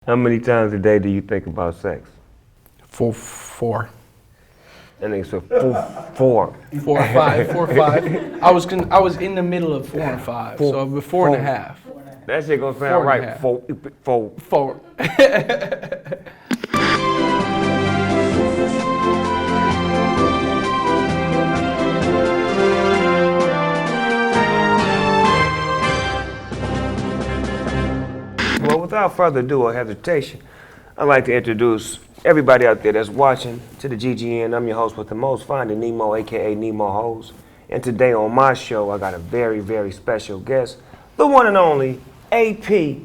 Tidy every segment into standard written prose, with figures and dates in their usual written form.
How many times a day do you think about sex? Four. And they said four. 4 or 5. 4 or 5. I was in the middle of 4 and 5, so before and a half. That shit gonna sound right. Four. 4. Well, without further ado or hesitation, I'd like to introduce everybody out there that's watching to the GGN. I'm your host with the most, finding Nemo, aka Nemo Hoes. And today on my show, I got a very, very special guest, the one and only AP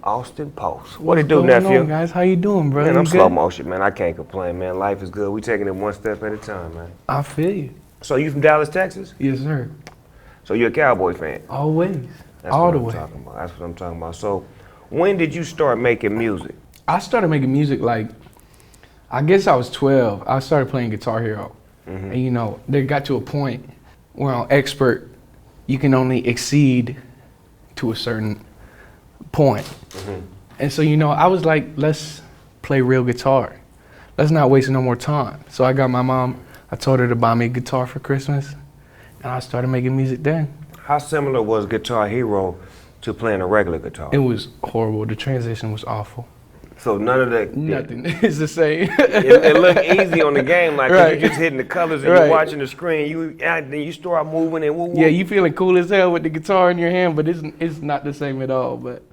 Austin Post. What it do, What's going nephew? on, guys? How you doing, bro? Man, I'm You slow good? motion, man. I can't complain, man. Life is good. We taking it one step at a time, man. I feel you. So you from Dallas, Texas? Yes, sir. So you're a Cowboy fan? Always. That's All what the I'm way. talking about. That's what I'm talking about. So when did you start making music? I started making music I guess I was 12. I started playing Guitar Hero. And they got to a point where on expert, you can only exceed to a certain point. And so, I was like, let's play real guitar. Let's not waste no more time. So I got my mom, I told her to buy me a guitar for Christmas, and I started making music then. How similar was Guitar Hero to playing a regular guitar? It was horrible. The transition was awful. So none of that. Nothing is the same. It looked easy on the game, like 'cause Right. you just hitting the colors and Right. you're watching the screen. Then you start moving and woo woo. Yeah, you feeling cool as hell with the guitar in your hand, but it's not the same at all. But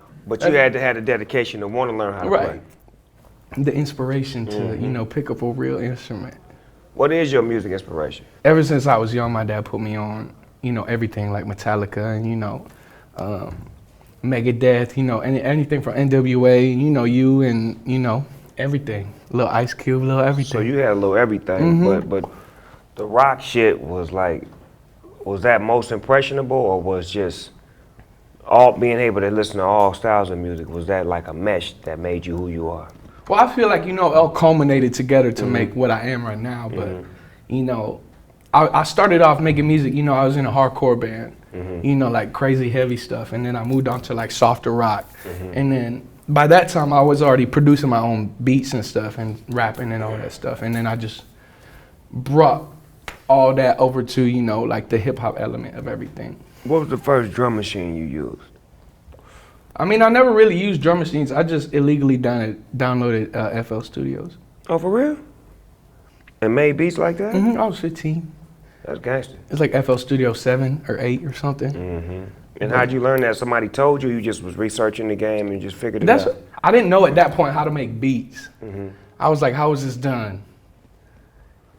you had to have the dedication to want to learn how to play. Right. The inspiration to pick up a real instrument. What is your music inspiration? Ever since I was young, my dad put me on everything like Metallica and Megadeth, anything from NWA, you and everything. Little Ice Cube, little everything. So you had a little everything, but the rock shit was that most impressionable, or was just all being able to listen to all styles of music? Was that like a mesh that made you who you are? Well, I feel like it all culminated together to make what I am right now. But I started off making music. I was in a hardcore band. Like crazy heavy stuff, and then I moved on to like softer rock, and then by that time I was already producing my own beats and stuff and rapping and all that stuff, and then I just brought all that over to like the hip hop element of everything. What was the first drum machine you used? I mean, I never really used drum machines. I just illegally downloaded FL Studios. Oh, for real? And made beats like that? I was 15. That's gangster. It's like FL Studio 7 or 8 or something. And how'd you learn that? Somebody told you? You just was researching the game and just figured it out? I didn't know at that point how to make beats. I was like, how is this done?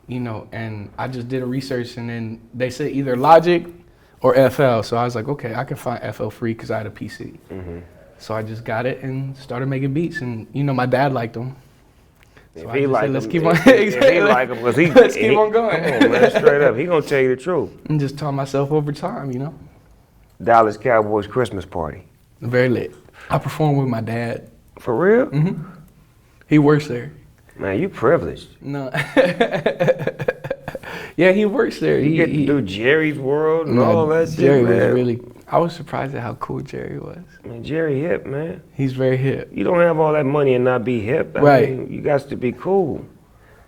And I just did a research, and then they said either Logic or FL. So I was like, okay, I can find FL free because I had a PC. So I just got it and started making beats, and my dad liked them. So If he like let's him, keep on. if he like him, because Let's keep on going. Come on, man, straight up. He gonna tell you the truth. And just taught myself over time, Dallas Cowboys Christmas party. Very lit. I performed with my dad. For real? He works there. Man, you privileged. No. Yeah, he works there. You get to do Jerry's World and all that shit, Jerry man. was really. I was surprised at how cool Jerry was. Man, Jerry hip, man. He's very hip. You don't have all that money and not be hip. I Right. mean, you got to be cool.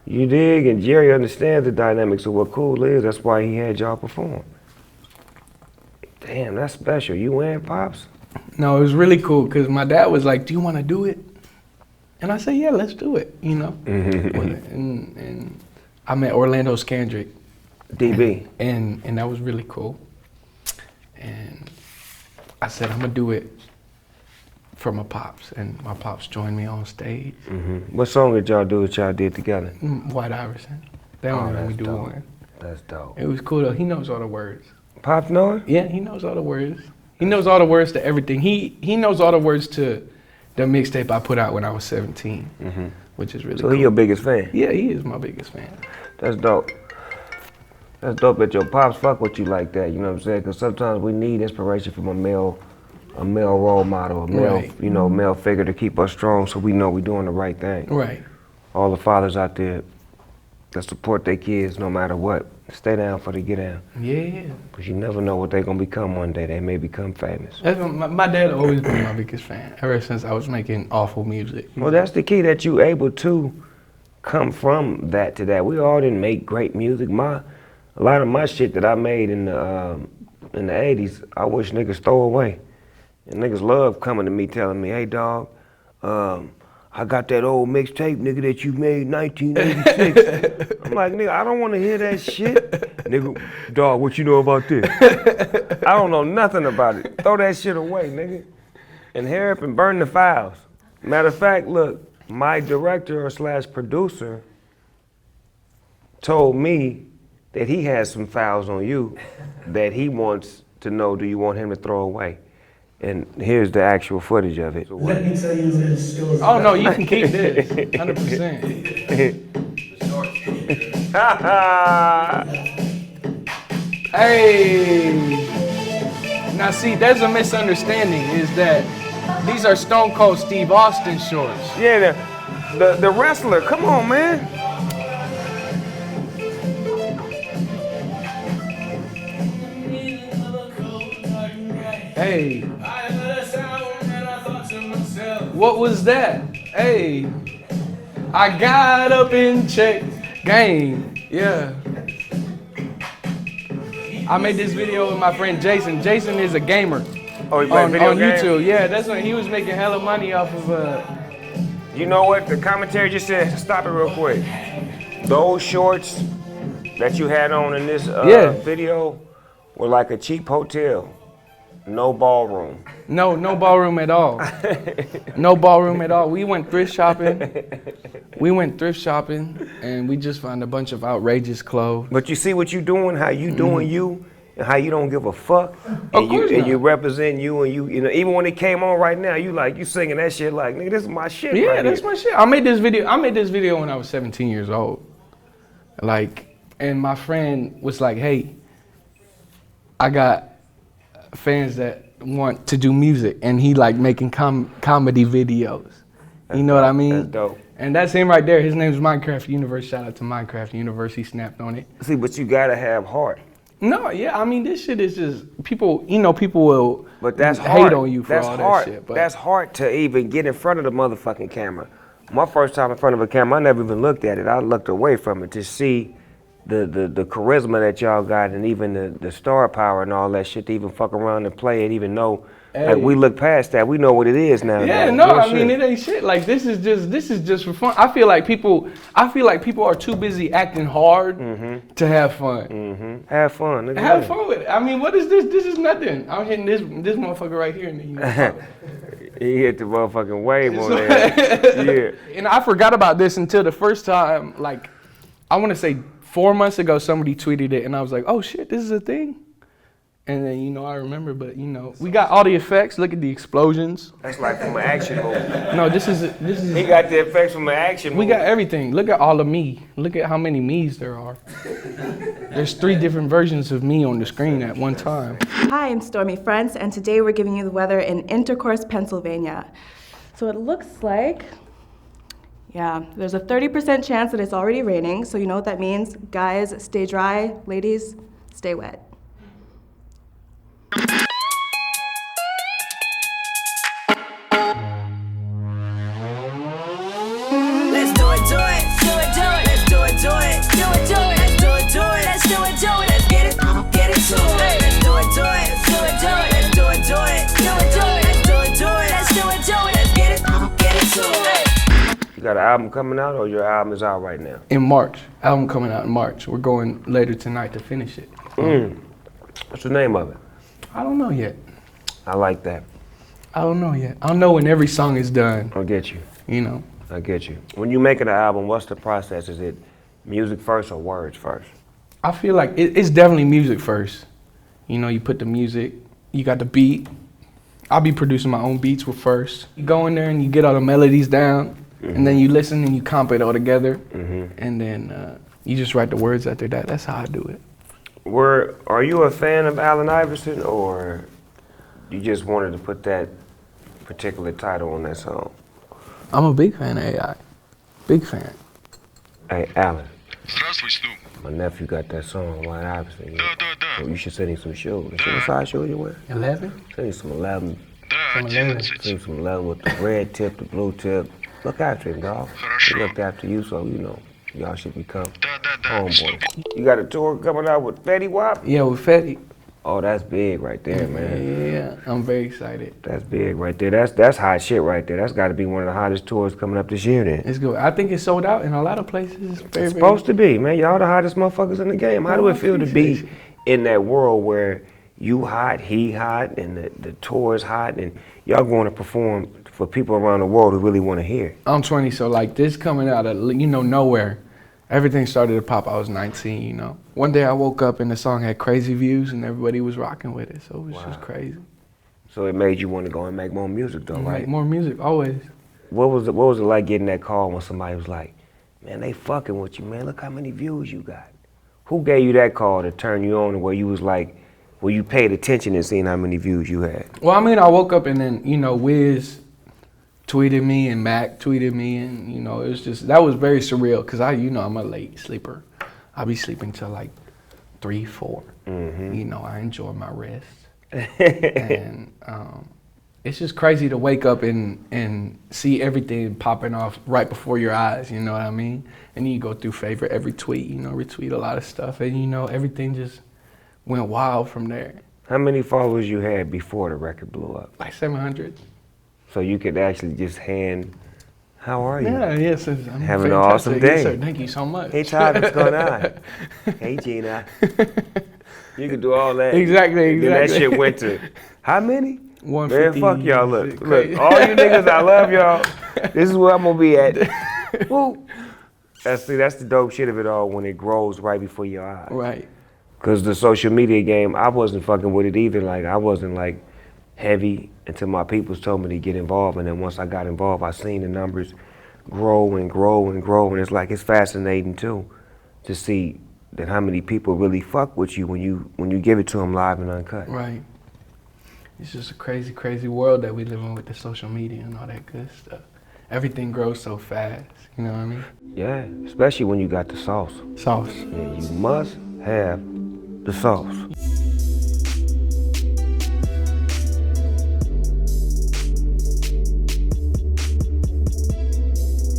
You dig? And Jerry understands the dynamics of what cool is. That's why he had y'all perform. Damn, that's special. You and Pops? No, it was really cool because my dad was like, "Do you want to do it?" And I said, "Yeah, let's do it." And I met Orlando Scandrick. DB. And that was really cool. And I said, I'm gonna do it for my pops, and my pops joined me on stage. What song did y'all do that y'all did together? White Iverson. They only let me do one. That's dope. It was cool though. He knows all the words. Pops know it? Yeah, he knows all the words. He knows all the words to everything. He knows all the words to the mixtape I put out when I was 17, which is really So cool. he your biggest fan? Yeah, he is my biggest fan. That's dope. That's dope that your pops fuck with you like that, you know what I'm saying? Because sometimes we need inspiration from a male role model, a male, Right. Male figure to keep us strong so we know we're doing the right thing. Right. All the fathers out there that support their kids no matter what. Stay down for the get down. Yeah. Because you never know what they're going to become one day. They may become famous. That's my dad always been my biggest fan, ever since I was making awful music. Well, that's the key, that you able to come from that to that. We all didn't make great music. A lot of my shit that I made in the 80s, I wish niggas throw away. And niggas love coming to me telling me, hey, dog, I got that old mixtape, nigga, that you made 1986. I'm like, nigga, I don't want to hear that shit. Nigga, dog, what you know about this? I don't know nothing about it. Throw that shit away, nigga. And hurry up and burn the files. Matter of fact, look, my director / producer told me that he has some files on you that he wants to know, do you want him to throw away? And here's the actual footage of it. Let me tell you a little story. Oh no, you can keep this, 100%. Hey! Now see, there's a misunderstanding, is that these are Stone Cold Steve Austin shorts. Yeah, the wrestler, come on, man. Hey. What was that? Hey. I got up and checked. Gang. Yeah. I made this video with my friend Jason. Jason is a gamer. Oh, he plays video on games? YouTube. Yeah, that's when he was making hella money off of You know what? The commentary just said, stop it real quick. Those shorts that you had on in this video were like a cheap hotel. No ballroom. No ballroom at all. No ballroom at all. We went thrift shopping. And we just found a bunch of outrageous clothes. But you see what you doing, how you doing you, and how you don't give a fuck. Of course not. And you represent you, and you know, even when it came on right now, you singing that shit like, nigga, this is my shit. Yeah, right that's here. my shit. I made this video when I was 17 years old. Like, and my friend was like, hey, I got fans that want to do music, and he like making comedy videos. You know what I mean? That's dope. And that's him right there. His name's Minecraft Universe. Shout out to Minecraft Universe. He snapped on it. See, but you gotta have heart. No, yeah, I mean, this shit is just, people, you know, people will But that's hate hard. on you for That's all hard. that shit. But That's hard to even get in front of the motherfucking camera. My first time in front of a camera, I never even looked at it. I looked away from it to see the charisma that y'all got, and even the star power and all that shit, to even fuck around and play and even know. Hey. Like, we look past that. We know what it is now. yeah, no, I mean, it ain't shit. Like, this is just for fun. I feel like people are too busy acting hard to have fun. Have fun. Nigga. Have fun with it. I mean, what is this? This is nothing. I'm hitting this motherfucker right here, and then you know. He hit the motherfucking wave on there. Yeah. And I forgot about this until the first time, like, I want to say 4 months ago, somebody tweeted it, and I was like, oh shit, this is a thing. And then, you know, I remember, but you know, we got all the effects. Look at the explosions. That's like from an action movie. No, this is. He got the effects from an action movie. We got everything. Look at all of me. Look at how many me's there are. There's 3 different versions of me on the screen at one time. Hi, I'm Stormy Frentz, and today we're giving you the weather in Intercourse, Pennsylvania. So it looks like, yeah, there's a 30% chance that it's already raining, so you know what that means. Guys, stay dry. Ladies, stay wet. You got an album coming out, or your album is out right now? In March. Album coming out in March. We're going later tonight to finish it. What's the name of it? I don't know yet. I like that. I don't know yet. I'll know when every song is done. I get you. You know. I get you. When you making an album, what's the process? Is it music first or words first? I feel like it's definitely music first. You know, you put the music, you got the beat. I'll be producing my own beats with first. You go in there and you get all the melodies down, and then you listen and you comp it all together, and then you just write the words after that. That's how I do it. Are you a fan of Allen Iverson, or you just wanted to put that particular title on that song? I'm a big fan of AI. Big fan. Hey, Allen, Здравствуй, Snoop. My nephew got that song, White Iverson. Да. You should send him some shoes. What size shoes you wear? 11? Send him some 11. Да, Some 11. 11. Send him some 11 with the red tip, the blue tip. Look after him, dog. Хорошо. He looked after you, so you know y'all should become Да. homeboys. Snoop. You got a tour coming out with Fetty Wap? Yeah, with Fetty. Oh, that's big right there, man. Yeah, I'm very excited. That's big right there. That's hot shit right there. That's got to be one of the hottest tours coming up this year then. It's good. I think it's sold out in a lot of places. It's very, It's supposed to be, man. Y'all the hottest motherfuckers in the game. How do it feel to be in that world where you hot, he hot, and the tour is hot, and y'all going to perform for people around the world who really want to hear? I'm 20, so like this coming out of, nowhere. Everything started to pop. I was 19, One day I woke up and the song had crazy views and everybody was rocking with it. So it was just crazy. So it made you want to go and make more music though, right? Make more music, always. What was it like getting that call when somebody was like, man, they fucking with you, man. Look how many views you got. Who gave you that call to turn you on to where you was like, where you paid attention and seeing how many views you had? Well, I mean, I woke up and then, Wiz tweeted me and Mac tweeted me and, it was just, that was very surreal because I'm a late sleeper. I'll be sleeping till like 3, 4. Mm-hmm. I enjoy my rest. And it's just crazy to wake up and see everything popping off right before your eyes, you know what I mean? And then you go through favorite every tweet, retweet a lot of stuff and, everything just went wild from there. How many followers you had before the record blew up? Like 700. So you could actually just how are you? Yeah, yes. I'm Having an fantastic. awesome day. Yes, sir. Thank you so much. Hey, Todd, what's going on? Hey, Gina. You could do all that. Exactly. Then that shit went to, how many? 150. Man, fuck y'all. Look, Crazy. all you niggas, I love y'all. This is where I'm going to be at. Woo. That's the dope shit of it all when it grows right before your eyes. Right. Because the social media game, I wasn't fucking with it either. Like, I wasn't like heavy until my peoples told me to get involved. And then once I got involved, I seen the numbers grow and grow and grow. And it's like, it's fascinating too to see that how many people really fuck with you when you give it to them live and uncut. Right. It's just a crazy, crazy world that we live in with the social media and all that good stuff. Everything grows so fast, you know what I mean? Yeah, especially when you got the sauce. Sauce. Yeah, you must have the sauce.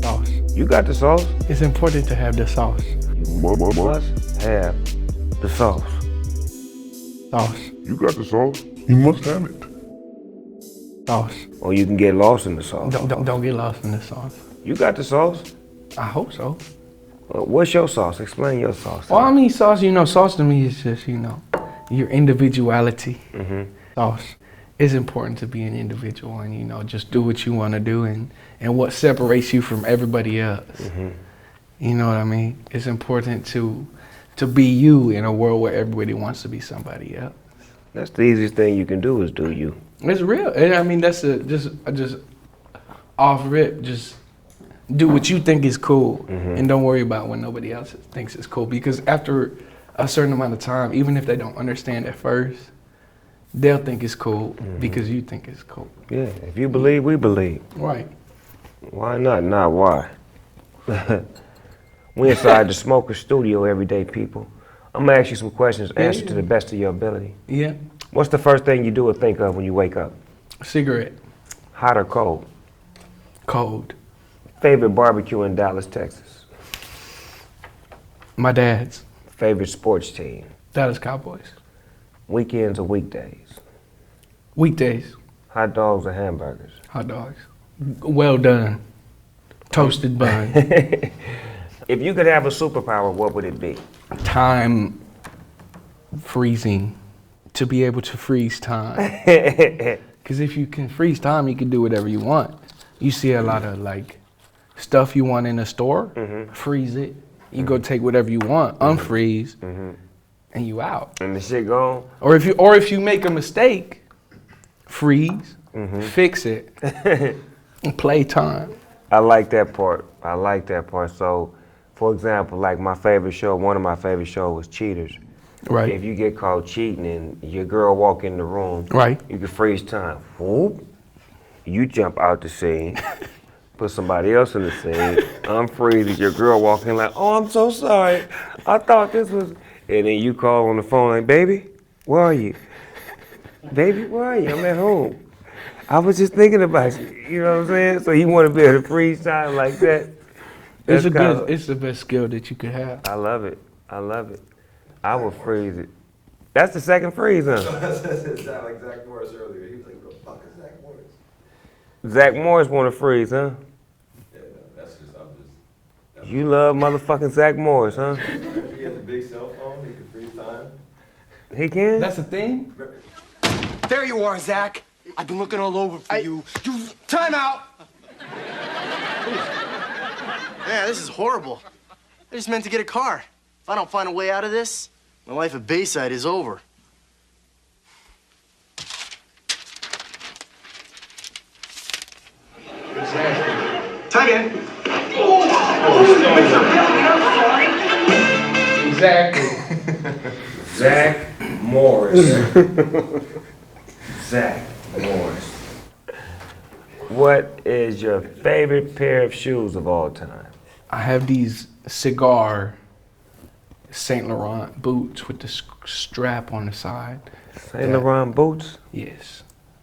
Sauce. You got the sauce? It's important to have the sauce. You must have the sauce. Sauce. You got the sauce. You must have it. Sauce. Or you can get lost in the sauce. Don't get lost in the sauce. You got the sauce? I hope so. What's your sauce? Explain your sauce. Well, I mean, sauce, sauce to me is just, your individuality. Mm-hmm. Sauce. It's important to be an individual and, just do what you want to do and what separates you from everybody else. Mm-hmm. You know what I mean? It's important to be you in a world where everybody wants to be somebody else. That's the easiest thing you can do is do you. It's real. I mean, that's just off rip, just do what you think is cool and don't worry about what nobody else thinks is cool. Because after a certain amount of time, even if they don't understand at first, they'll think it's cool because you think it's cool. Yeah, if you believe, we believe. Right. Why not? Not why. We inside the Smoker Studio every day, people. I'm gonna ask you some questions, answer to the best of your ability. Yeah. What's the first thing you do or think of when you wake up? Cigarette. Hot or cold? Cold. Favorite barbecue in Dallas, Texas? My dad's. Favorite sports team? Dallas Cowboys. Weekends or weekdays? Weekdays. Hot dogs or hamburgers? Hot dogs. Well done. Toasted bun. If you could have a superpower, what would it be? Time freezing. To be able to freeze time. Because if you can freeze time, you can do whatever you want. You see a lot of stuff you want in a store, freeze it. You go take whatever you want, unfreeze, and you out. And the shit gone? Or if you make a mistake, freeze, fix it, and play time. I like that part. So, for example, like one of my favorite shows was Cheaters. Right. If you get caught cheating and your girl walk in the room, Right. you can freeze time. Whoop. You jump out the scene, Put somebody else in the scene, unfreeze it, your girl walking in like, oh, I'm so sorry. I thought this was, and then you call on the phone like, baby, where are you? Baby, where are you? I'm at home. I was just thinking about you. You know what I'm saying? So you want to be able to freeze time like that? It's That's it's the best skill that you could have. I love it. I love it. I would freeze it. That's the second freeze, huh? It sounded like Zach Morris earlier. He was like, "What the fuck is Zach Morris?" Zach Morris want to freeze, huh? Yeah, no, that's just, You love motherfucking Zach Morris, huh? If he has a big cell phone, he can freeze time. He can? That's the thing? There you are, Zach. I've been looking all over for you. Time out! Yeah, this is horrible. I just meant to get a car. If I don't find a way out of this, my life at Bayside is over. Exactly. Exactly. Zach Morris. Zach Morris. What is your favorite pair of shoes of all time? I have these cigar Saint Laurent boots with the strap on the side. Saint Laurent boots? Yes.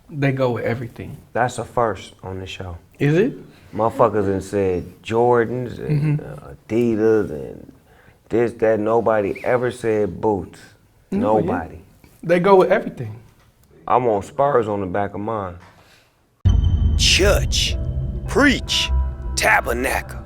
They go with everything. That's a first on the show. Is it? Motherfuckers and said Jordans and Adidas and this, that. Nobody ever said boots. No, yeah. Nobody. They go with everything. I want Spurs on the back of mine. Church, preach, tabernacle.